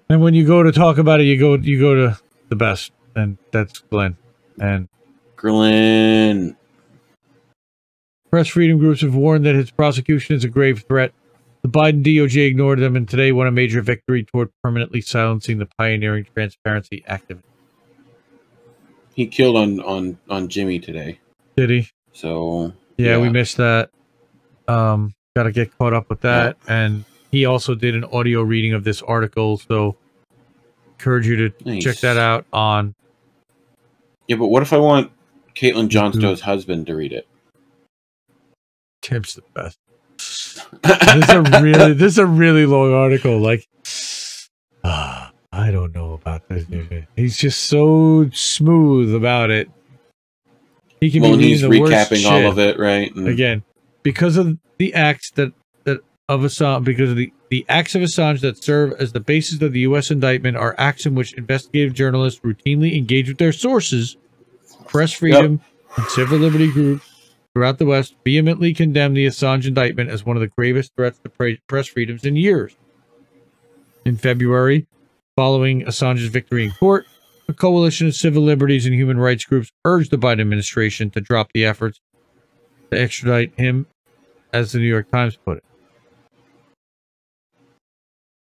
And when you go to talk about it, you go to the best, and that's Glenn. And Glenn. Press freedom groups have warned that his prosecution is a grave threat. The Biden DOJ ignored them, and today won a major victory toward permanently silencing the pioneering transparency activist. He killed on Jimmy today. Did he? So yeah, we missed that. Got to get caught up with that. Yeah. And he also did an audio reading of this article, so encourage you to check that out on. Yeah, but what if I want Caitlin Johnstone's husband to read it? Tim's the best. This is a really long article. Like, I don't know about this. He's just so smooth about it. He can be he's recapping all of it, right? And again, because of the acts that of Assange, because of the acts of Assange that serve as the basis of the U.S. indictment are acts in which investigative journalists routinely engage with their sources. Press freedom and civil liberty groups throughout the West vehemently condemn the Assange indictment as one of the gravest threats to press freedoms in years. In February, following Assange's victory in court, a coalition of civil liberties and human rights groups urged the Biden administration to drop the efforts to extradite him, as the New York Times put it.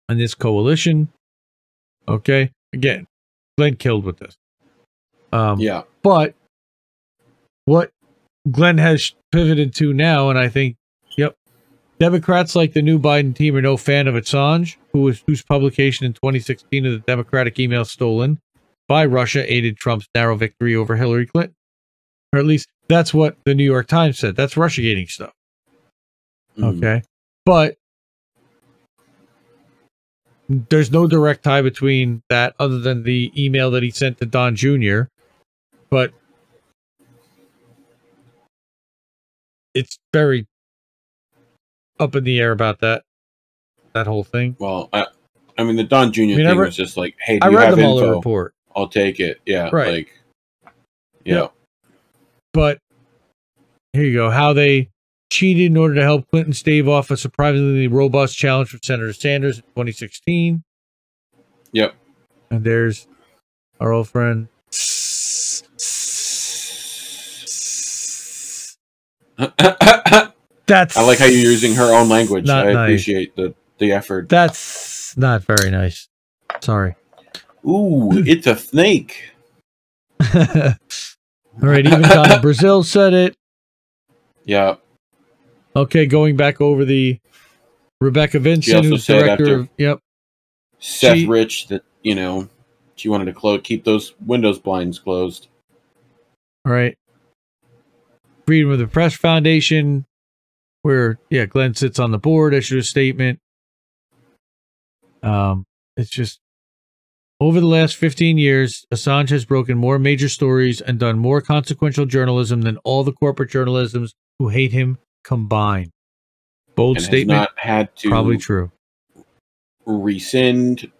And this coalition, again, Glenn killed with this. But what Glenn has pivoted to now, and I think, Democrats like the new Biden team are no fan of Assange, whose publication in 2016 of the Democratic email stolen by Russia aided Trump's narrow victory over Hillary Clinton. Or at least that's what the New York Times said. That's Russiagating stuff. Okay. But there's no direct tie between that other than the email that he sent to Don Jr. But it's very up in the air about that whole thing. Well, I mean, the Don Jr. thing was just like, hey, do you have info? The Mueller report. I'll take it. Yeah. Right. Like, yeah. But here you go. How they cheated in order to help Clinton stave off a surprisingly robust challenge from Senator Sanders in 2016. Yep. And there's our old friend. I like how you're using her own language. I appreciate the effort. That's not very nice. Sorry. Ooh, it's a snake. All right, even Donna Brazil said it. Yeah. Okay, going back over the Rebecca Vincent, who's director of Seth Rich, that she wanted to keep those windows blinds closed. All right. Freedom of the Press Foundation, where Glenn sits on the board, issued a statement. It's just over the last 15 years, Assange has broken more major stories and done more consequential journalism than all the corporate journalisms who hate him combined. Bold and statement. Has not had to probably true. Rescind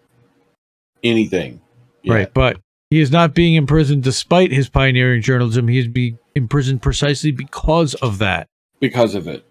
anything. Yet. Right, but he is not being imprisoned despite his pioneering journalism. He is being imprisoned precisely because of that. Because of it.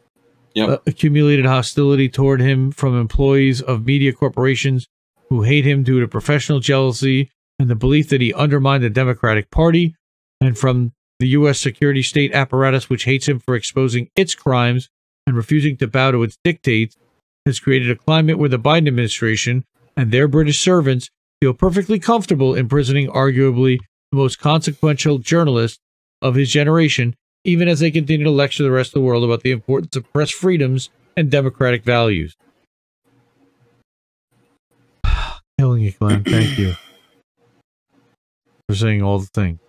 Yep. Accumulated hostility toward him from employees of media corporations who hate him due to professional jealousy and the belief that he undermined the Democratic Party, and from the U.S. security state apparatus, which hates him for exposing its crimes and refusing to bow to its dictates, has created a climate where the Biden administration and their British servants feel perfectly comfortable imprisoning arguably the most consequential journalist of his generation, even as they continue to lecture the rest of the world about the importance of press freedoms and democratic values. Killing you, Glenn. Thank you for saying all the things.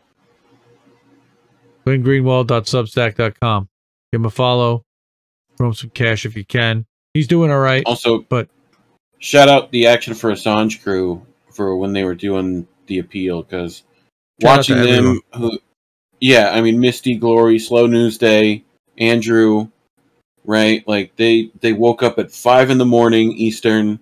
GlennGreenwald.substack.com. Give him a follow. Throw him some cash if you can. He's doing all right. Also, but shout out the Action for Assange crew for when they were doing the appeal, because watching them, Misty, Glory, Slow News Day, Andrew, right? Like they woke up at 5 a.m. Eastern,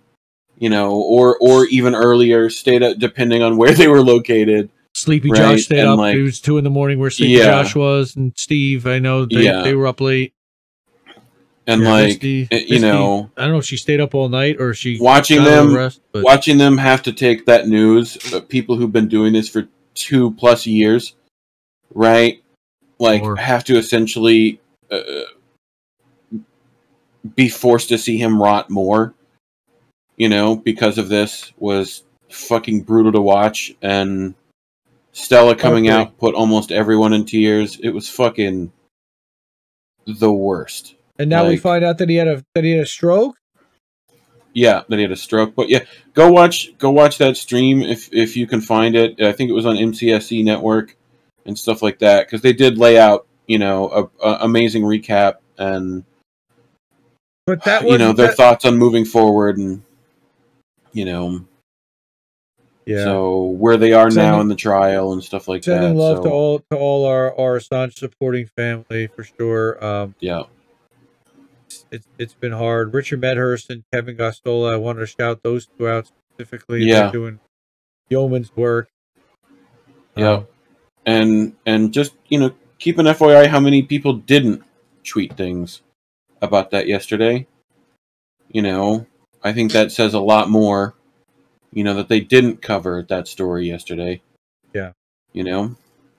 or even earlier, stayed up depending on where they were located. Sleepy Josh stayed up. It was 2 a.m. where Sleepy Josh was, and Steve. I know they were up late. And Misty, you know, I don't know if she stayed up all night or she watching got a them, rest, but watching them have to take that news. People who've been doing this for 2+ years, right? Like, Or- have to essentially be forced to see him rot more. You know, because of this was fucking brutal to watch. And Stella coming out put almost everyone in tears. It was fucking the worst. And now we find out that he had a stroke. Yeah, that he had a stroke. But yeah, go watch that stream if you can find it. I think it was on MCSE Network and stuff like that, because they did lay out, you know, a amazing recap and But that you know, their thoughts on moving forward, and you know, so where they are now in the trial and stuff like that. Sending love to all our Assange supporting family for sure. Yeah. It's been hard. Richard Medhurst and Kevin Gostola, I wanted to shout those two out specifically. Yeah. They're doing yeoman's work. Yeah. And just, you know, keep an FYI how many people didn't tweet things about that yesterday. You know, I think that says a lot more, you know, that they didn't cover that story yesterday. Yeah. You know?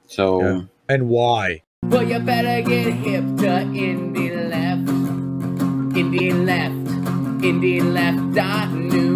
So. Yeah. And why? Well, you better get hip to indie left. Indie left. Indie left.news.